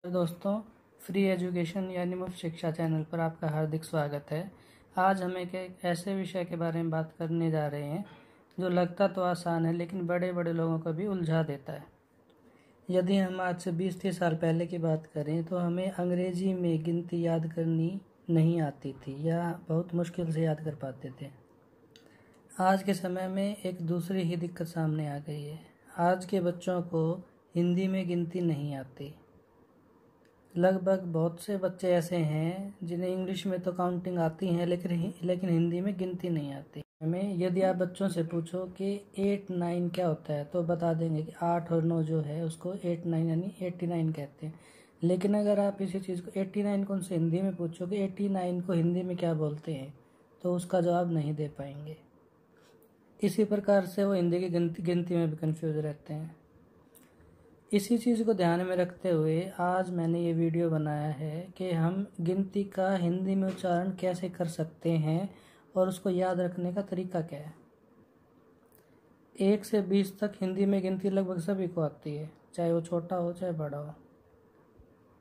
दोस्तों, free education यानी मुफ्त शिक्षा चैनल पर आपका हार्दिक स्वागत है। आज हम एक ऐसे विषय के बारे में बात करने जा रहे हैं जो लगता तो आसान है लेकिन बड़े बड़े लोगों को भी उलझा देता है। यदि हम आज से 20-30 साल पहले की बात करें तो हमें अंग्रेजी में गिनती याद करनी नहीं आती थी या बहुत मुश्किल से याद कर पाते थे। आज के समय में एक दूसरी ही दिक्कत सामने आ गई है। आज के बच्चों को हिंदी में गिनती नहीं आती। लगभग बहुत से बच्चे ऐसे हैं जिन्हें इंग्लिश में तो काउंटिंग आती है लेकिन हिंदी में गिनती नहीं आती। हमें यदि आप बच्चों से पूछो कि 8-9 क्या होता है तो बता देंगे कि 8 और 9 जो है उसको 8-9 यानी 89 कहते हैं। लेकिन अगर आप इसी चीज़ को 89 को उनसे हिंदी में पूछो कि 89 को हिंदी में क्या बोलते हैं तो उसका जवाब नहीं दे पाएंगे। इसी प्रकार से वो हिंदी की गिनती में भी कंफ्यूज रहते हैं। इसी चीज़ को ध्यान में रखते हुए आज मैंने ये वीडियो बनाया है कि हम गिनती का हिंदी में उच्चारण कैसे कर सकते हैं और उसको याद रखने का तरीका क्या है। 1 से 20 तक हिंदी में गिनती लगभग सभी को आती है, चाहे वो छोटा हो चाहे बड़ा हो।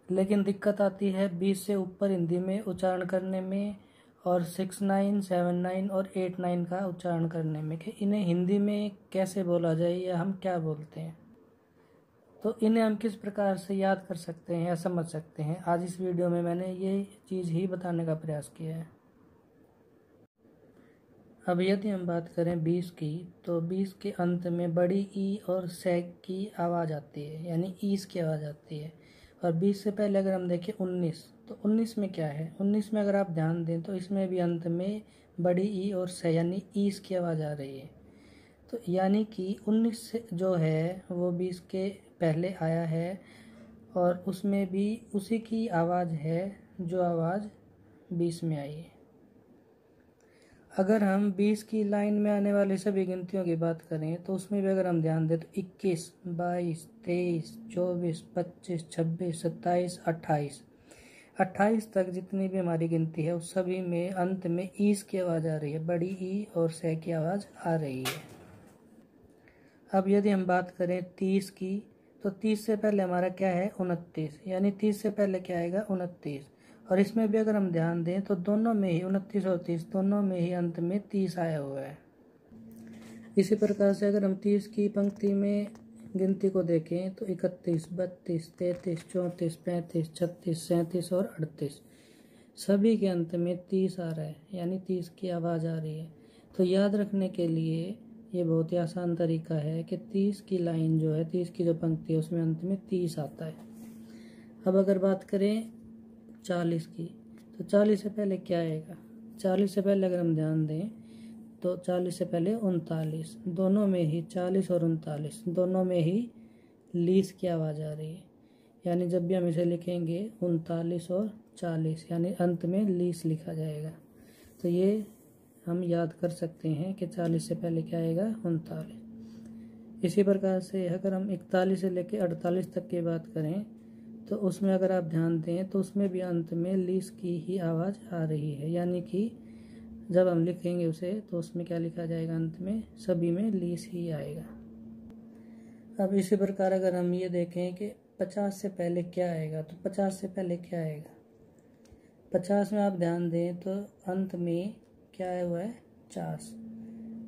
लेकिन दिक्कत आती है 20 से ऊपर हिंदी में उच्चारण करने में और 6-9, 7-9 और 8-9 का उच्चारण करने में कि इन्हें हिंदी में कैसे बोला जाए या हम क्या बोलते हैं, तो इन्हें हम किस प्रकार से याद कर सकते हैं या समझ सकते हैं। आज इस वीडियो में मैंने ये चीज़ ही बताने का प्रयास किया है। अब यदि हम बात करें 20 की तो 20 के अंत में बड़ी ई और सैग की आवाज़ आती है, यानी ईस की आवाज़ आती है। और 20 से पहले अगर हम देखें 19, तो 19 में क्या है, 19 में अगर आप ध्यान दें तो इसमें भी अंत में बड़ी ई और सै यानी ईस की आवाज़ आ रही है। तो यानी कि 19 से जो है वो 20 के पहले आया है और उसमें भी उसी की आवाज़ है जो आवाज़ 20 में आई है। अगर हम 20 की लाइन में आने वाली सभी गिनतियों की बात करें तो उसमें भी अगर हम ध्यान दें तो 21, 22, 23, 24, 25, 26, 27, 28 तक जितनी भी हमारी गिनती है उस सभी में अंत में ईस की आवाज़ आ रही है, बड़ी ई और सै की आवाज़ आ रही है। अब यदि हम बात करें 30 की तो 30 से पहले हमारा क्या है 29, यानी 30 से पहले क्या आएगा 29। और इसमें भी अगर हम ध्यान दें तो दोनों में ही 29 और 30 दोनों में ही अंत में 30 आया हुआ है। इसी प्रकार से अगर हम 30 की पंक्ति में गिनती को देखें तो 31, 32, 33, 34, 35, 36, 37 और 38 सभी के अंत में 30 आ रहा है, यानी 30 की आवाज़ आ रही है। तो याद रखने के लिए ये बहुत ही आसान तरीका है कि 30 की लाइन जो है, 30 की जो पंक्ति है उसमें अंत में 30 आता है। अब अगर बात करें 40 की तो 40 से पहले क्या आएगा, 40 से पहले अगर हम ध्यान दें तो 40 से पहले 39, दोनों में ही 40 और 39 दोनों में ही लीस की आवाज़ आ रही है। यानी जब भी हम इसे लिखेंगे 39 और 40 यानी अंत में लीस लिखा जाएगा। तो ये हम याद कर सकते हैं कि 40 से पहले क्या आएगा 39। इसी प्रकार से अगर हम 41 से लेकर 48 तक की बात करें तो उसमें अगर आप ध्यान दें तो उसमें भी अंत में लीस की ही आवाज़ आ रही है, यानी कि जब हम लिखेंगे उसे तो उसमें क्या लिखा जाएगा, अंत में सभी में लीस ही आएगा। अब इसी प्रकार अगर हम ये देखें कि 50 से पहले क्या आएगा तो 50 से पहले क्या आएगा, 50 में आप ध्यान दें तो अंत में क्या आया हुआ है 50,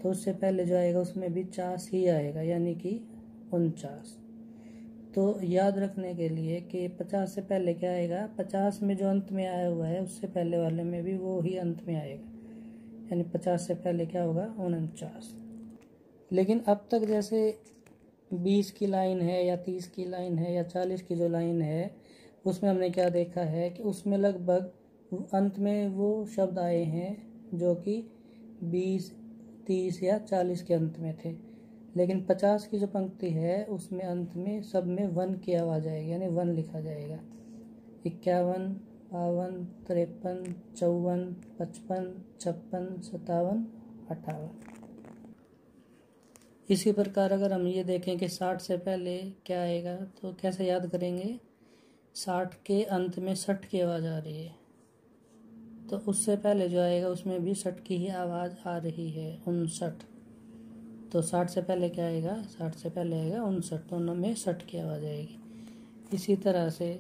तो उससे पहले जो आएगा उसमें भी 50 ही आएगा, यानी कि 49। तो याद रखने के लिए कि 50 से पहले क्या आएगा, 50 में जो अंत में आया हुआ है उससे पहले वाले में भी वो ही अंत में आएगा, यानी 50 से पहले क्या होगा 49। लेकिन अब तक जैसे 20 की लाइन है या 30 की लाइन है या 40 की जो लाइन है उसमें हमने क्या देखा है कि उसमें लगभग अंत में वो शब्द आए हैं जो कि 20, 30 या 40 के अंत में थे। लेकिन 50 की जो पंक्ति है उसमें अंत में सब में 1 की आवाज़ आएगी, यानी 1 लिखा जाएगा। 51, 52, 53, 54, 55, 56, 57, 58। इसी प्रकार अगर हम ये देखें कि 60 से पहले क्या आएगा तो कैसे याद करेंगे, 60 के अंत में 60 की आवाज़ आ रही है, तो उससे पहले जो आएगा उसमें भी 60 की ही आवाज़ आ रही है, 59। तो 60 से पहले क्या आएगा, 60 से पहले आएगा 59, दोनों में 60 की आवाज़ आएगी। इसी तरह से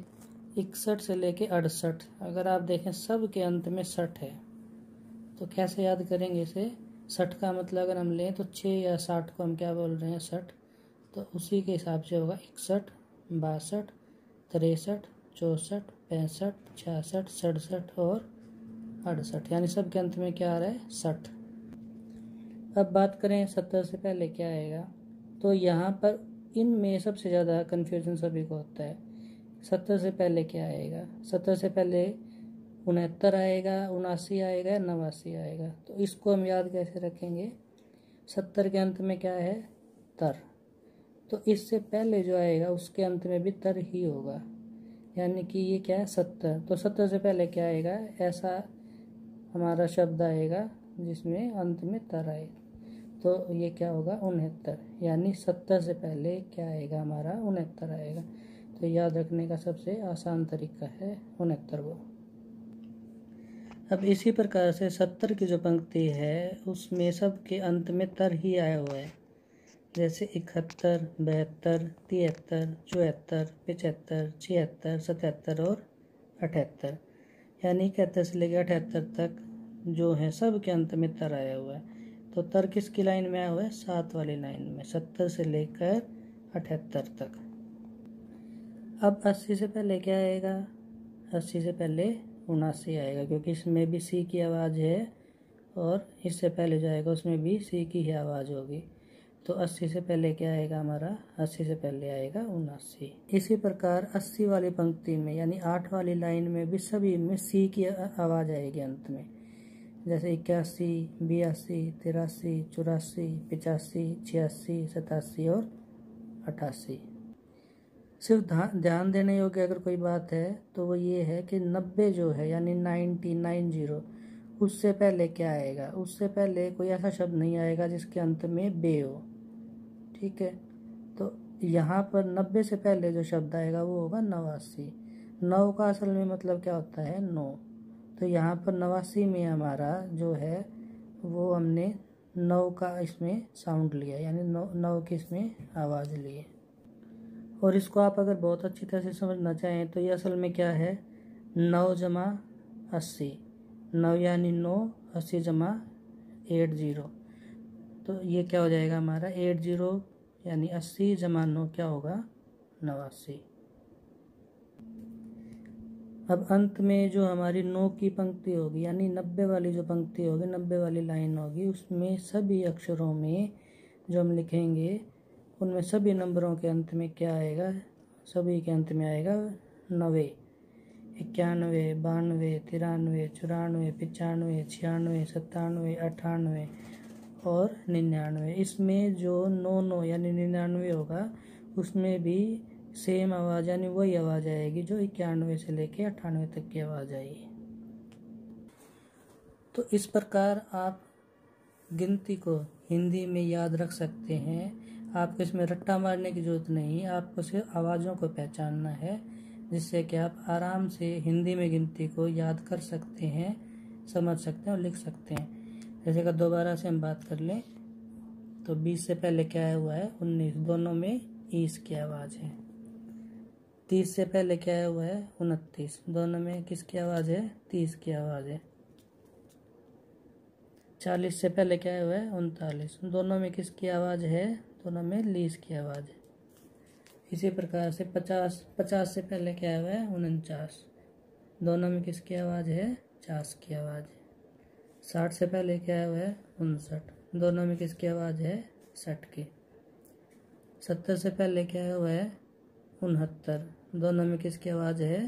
61 से लेके 68, अगर आप देखें सब के अंत में 60 है। तो कैसे याद करेंगे इसे? 60 का मतलब अगर हम लें तो 6 या 60 को हम क्या बोल रहे हैं? 60। तो उसी के हिसाब से होगा 61, 62, 63, 64, 65, 66, 67 और 68, यानी सब के अंत में क्या आ रहा है? 60। अब बात करें 70 से पहले क्या आएगा, तो यहाँ पर इनमें सबसे ज़्यादा कन्फ्यूजन सभी को होता है। 70 से पहले क्या आएगा? 70 से पहले 69 आएगा, 79 आएगा, 89 आएगा। तो इसको हम याद कैसे रखेंगे? 70 के अंत में क्या है? तर। तो इससे पहले जो आएगा उसके अंत में भी तर ही होगा, यानी कि ये क्या है? 70। तो 70 से पहले क्या आएगा? ऐसा हमारा शब्द आएगा जिसमें अंत में तर आए, तो ये क्या होगा? 69। यानी 70 से पहले क्या आएगा हमारा? 69 आएगा। तो याद रखने का सबसे आसान तरीका है 69 को। अब इसी प्रकार से 70 की जो पंक्ति है उसमें सब के अंत में तर ही आया हुआ है, जैसे 71, 72, 73, 74, 75, 76, 77 और 78। यानी 71 से लेकर 78 तक जो है सब के अंत में तर आया हुआ है। तो तर किसकी लाइन में आया हुआ है? 7 वाली लाइन में, 70 से लेकर 78 तक। अब 80 से पहले क्या आएगा? 80 से पहले 79 आएगा, क्योंकि इसमें भी सी की आवाज़ है और इससे पहले जो आएगा उसमें भी सी की ही आवाज़ होगी। तो 80 से पहले क्या आएगा हमारा? 80 से पहले आएगा 79। इसी प्रकार 80 वाली पंक्ति में यानी 8 वाली लाइन में भी सभी में सी की आवाज़ आएगी अंत में, जैसे 81, 82, 83, 84, 85, 86, 87 और 88। सिर्फ ध्यान देने योग्य अगर कोई बात है तो वो ये है कि 90 जो है यानी 90, उससे पहले क्या आएगा? उससे पहले कोई ऐसा शब्द नहीं आएगा जिसके अंत में बे हो। ठीक है, तो यहाँ पर 90 से पहले जो शब्द आएगा वो होगा 89। 9 का असल में मतलब क्या होता है? 9। तो यहाँ पर 89 में हमारा जो है वो हमने 9 का इसमें साउंड लिया, यानी 9 की इसमें आवाज़ ली है। और इसको आप अगर बहुत अच्छी तरह से समझना चाहें तो ये असल में क्या है? 9 जमा 80, 9 यानी 9, 80 जमा 80। तो ये क्या हो जाएगा हमारा? 80 यानी 80 जमा 9 क्या होगा? 89। अब अंत में जो हमारी 9 की पंक्ति होगी यानी 90 वाली जो पंक्ति होगी, 90 वाली लाइन होगी, उसमें सभी अक्षरों में जो हम लिखेंगे उनमें सभी नंबरों के अंत में क्या आएगा? सभी के अंत में आएगा 90, 91, 92, 93, 94, 95, 96, 97, 98 और 99। इसमें जो 99 यानी 99 होगा उसमें भी सेम आवाज़ यानी वही आवाज़ आएगी जो 91 से लेके 98 तक की आवाज़ आएगी। तो इस प्रकार आप गिनती को हिंदी में याद रख सकते हैं। आपको इसमें रट्टा मारने की ज़रूरत नहीं, आपको सिर्फ आवाज़ों को पहचानना है, जिससे कि आप आराम से हिंदी में गिनती को याद कर सकते हैं, समझ सकते हैं और लिख सकते हैं। जैसे कि दोबारा से हम बात कर लें तो 20 से पहले क्या आया हुआ है? 19, दोनों में ईस की आवाज़ है। 30 से पहले क्या आया हुआ है? 29, दोनों में किसकी आवाज़ है? 30 की आवाज़ है। 40 से पहले क्या हुआ है? 39, दोनों में किसकी आवाज़ है? दोनों में लीस की आवाज़ है। इसी प्रकार से 50 से पहले क्या हुआ है? 49, दोनों में किसकी आवाज़ है? 50 की आवाज़ है। 60 से पहले क्या हुआ है? 59, दोनों में किसकी आवाज़ है? 60 की। 70 से पहले क्या हुआ है? 69, दोनों में किसकी आवाज़ है?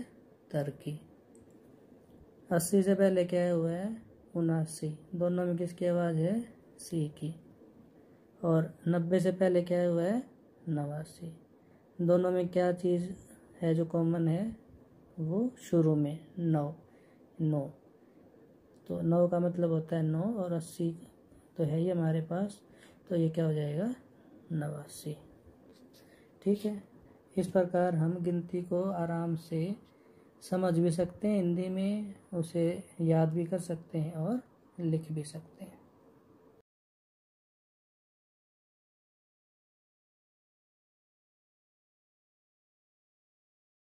तर की। 80 से पहले क्या हुआ है? 79, दोनों में किसकी आवाज़ है? सी की। और 90 से पहले क्या हुआ है? 89, दोनों में क्या चीज़ है जो कॉमन है? वो शुरू में 9। तो 9 का मतलब होता है 9 और 80 तो है ही हमारे पास, तो ये क्या हो जाएगा? 89। ठीक है, इस प्रकार हम गिनती को आराम से समझ भी सकते हैं हिंदी में, उसे याद भी कर सकते हैं और लिख भी सकते हैं।